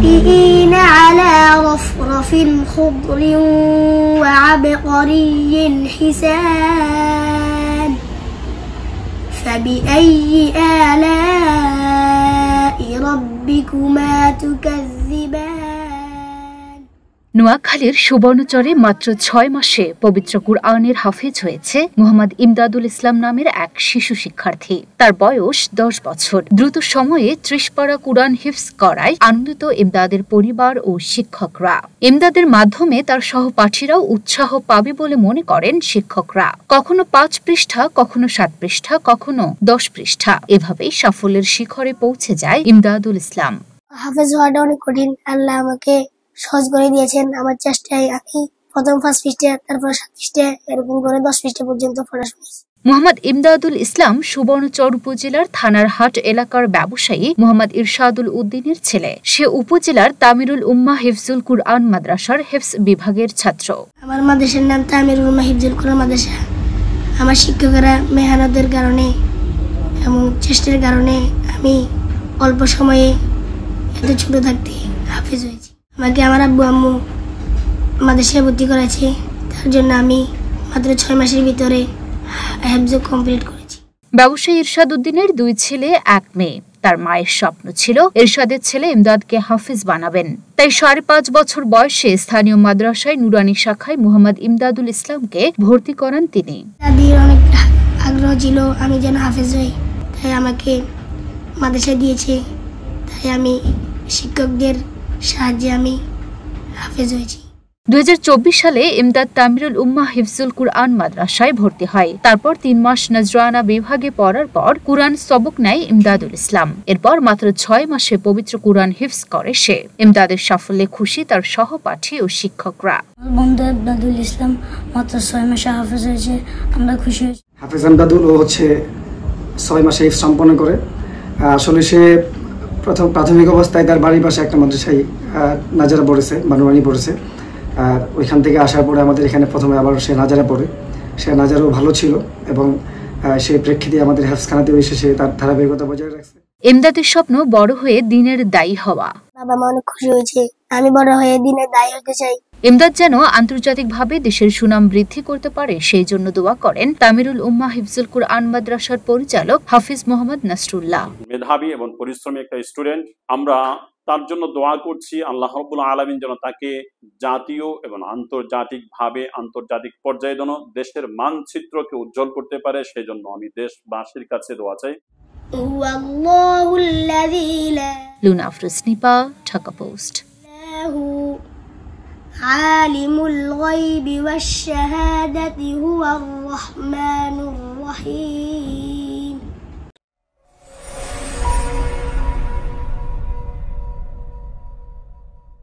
متكئين على رفرف خضر وعبقري حسان فبأي آلاء ربكما تكذبان নোয়াখালীর সুবর্ণচরে মাত্র ৬ মাসে পবিত্র কুরআনের হাফেজ হয়েছে মুহাম্মদ ইমদাদুল ইসলাম নামের এক শিশু শিক্ষার্থী। তার বয়স ১০ বছর। দ্রুত সময়ে ৩০ পারা কুরআন হিফজ করায় আনন্দিত ইমদাদের পরিবার ও শিক্ষকরা। ইমদাদের মাধ্যমে তার সহপাঠীরাও উৎসাহ পাবে বলে মনে করেন শিক্ষকরা। কখনো ৫ পৃষ্ঠা, কখনো ৭ পৃষ্ঠা, কখনো ১০ পৃষ্ঠা, এভাবেই সাফল্যের শিখরে পৌঁছে যায় ইমদাদুল ইসলাম। হাফেজ হওয়াটা অনেক কঠিন, আল্লাহ আমাকে সহজ করে দিয়েছেন। আমার চেষ্টায় আমি প্রথম ৫ পৃষ্ঠা, তারপর ৭ পৃষ্ঠা, এরকম করে 10 পৃষ্ঠা পর্যন্ত পড়া শুনেছি। মোহাম্মদ ইমদাদুল ইসলাম সুবর্ণচর উপজেলার থানারহাট এলাকার ব্যবসায়ী মোহাম্মদ ইরশাদুল উদ্দিনের ছেলে। সে উপজেলার তামিরুল উম্মাহ হিফজুল কুরআন মাদ্রাসার হিফজ বিভাগের ছাত্র। আমার মাদ্রাসার নাম তামিরুল উম্মাহ হিফজুল কুরআন মাদ্রাসা। আমার শিক্ষকরা মেহনতের কারণে এবং চেষ্টার কারণে আমি অল্প সময়ে এত ছোট থাকতে হাফেজ হয়েছি। আমাকে আমার আব্বু আম্মু মাদ্রাসায় ভর্তি করেছে, তার জন্য আমি মাত্র ৬ মাসের ভিতরে হিফজ কমপ্লিট করেছি। ব্যবসায়ী ইরশাদ উদ্দিনের ২ ছেলে ১ মেয়ে। তার মায়ের স্বপ্ন ছিল ইরশাদের ছেলে ইমদাদকে হাফেজ বানাবেন। তাই ৫.৫ বছর বয়সে স্থানীয় মাদ্রাসায় নুরানি শাখায় মুহাম্মদ ইমদাদুল ইসলামকে ভর্তি করান তিনি। দাদির অনেক আগ্রহ ছিল আমি যেন হাফেজ হই, তাই আমাকে মাদ্রাসায় দিয়েছে। তাই আমি শিক্ষকদের সাহায্যে আমি হাফেজ হয়েছি। ২০২৪ সালে ইমদাদ তামিরুল উম্মাহ হিফজুল কুরআন মাদ্রাসায় ভর্তি হয়। তারপর ৩ মাস নজরানা বিভাগে পড়ার পর কুরআন সবক নেয় ইমদাদুল ইসলাম। এরপর মাত্র ৬ মাসে পবিত্র কুরআন হিফজ করে সে। ইমদাদের সাফল্যে খুশি তার সহপাঠী ও শিক্ষকরা। বন্ধু ইমদাদুল ইসলাম মাত্র ৬ মাসে হাফেজ হয়েছে, আমরা খুশি হয়েছি। হাফেজ ইমদাদুল ও হচ্ছে ৬ মাসে হিফজ সম্পন্ন করে। আসলে সে প্রথম প্রাথমিক অবস্থায় তার বাড়ির পাশে একটা মাদ্রাসায় নাজারা পড়েছে বা নুরানি পড়েছে। আর ওইখান থেকে আসার পরে আমাদের এখানে প্রথমে আবার সে নাজারা পড়ে। সে নাজারাও ভালো ছিল এবং সেই প্রেক্ষিতে আমাদের হেফজখানাতেও এসে সে তার ধারাবাহিকতা বজায় রাখছে। ইমদাদের স্বপ্ন বড় হয়ে দিনের দায়ী হওয়া। বাবা মা অনেক খুশি হয়েছে, আমি বড় হয়ে দিনের দায়ী হতে চাই। ইমদাদ যেন আন্তর্জাতিকভাবে দেশের সুনাম বৃদ্ধি করতে পারে সেই জন্য দোয়া করেন তামিরুল উম্মাহ হিফজুল কুরআন মাদ্রাসার পরিচালক হাফিজ মোহাম্মদ নাসরুল্লাহ। মেধাবী এবং পরিশ্রমী একটা স্টুডেন্ট, আমরা তার জন্য দোয়া করছি আল্লাহ রাব্বুল আলামিন যেন তাকে জাতীয় এবং আন্তর্জাতিকভাবে আন্তর্জাতিক পর্যায়ে যেন দেশের মানচিত্রকে উজ্জ্বল করতে পারে, সেই জন্য আমি দেশবাসীর কাছে দোয়া চাই। লুনা আফরোজ নিপা, ঢাকা পোস্ট। আলিমুল গায়বি ওয়াশ শাহাদাতি হুয়ার রহমানুর রহিম।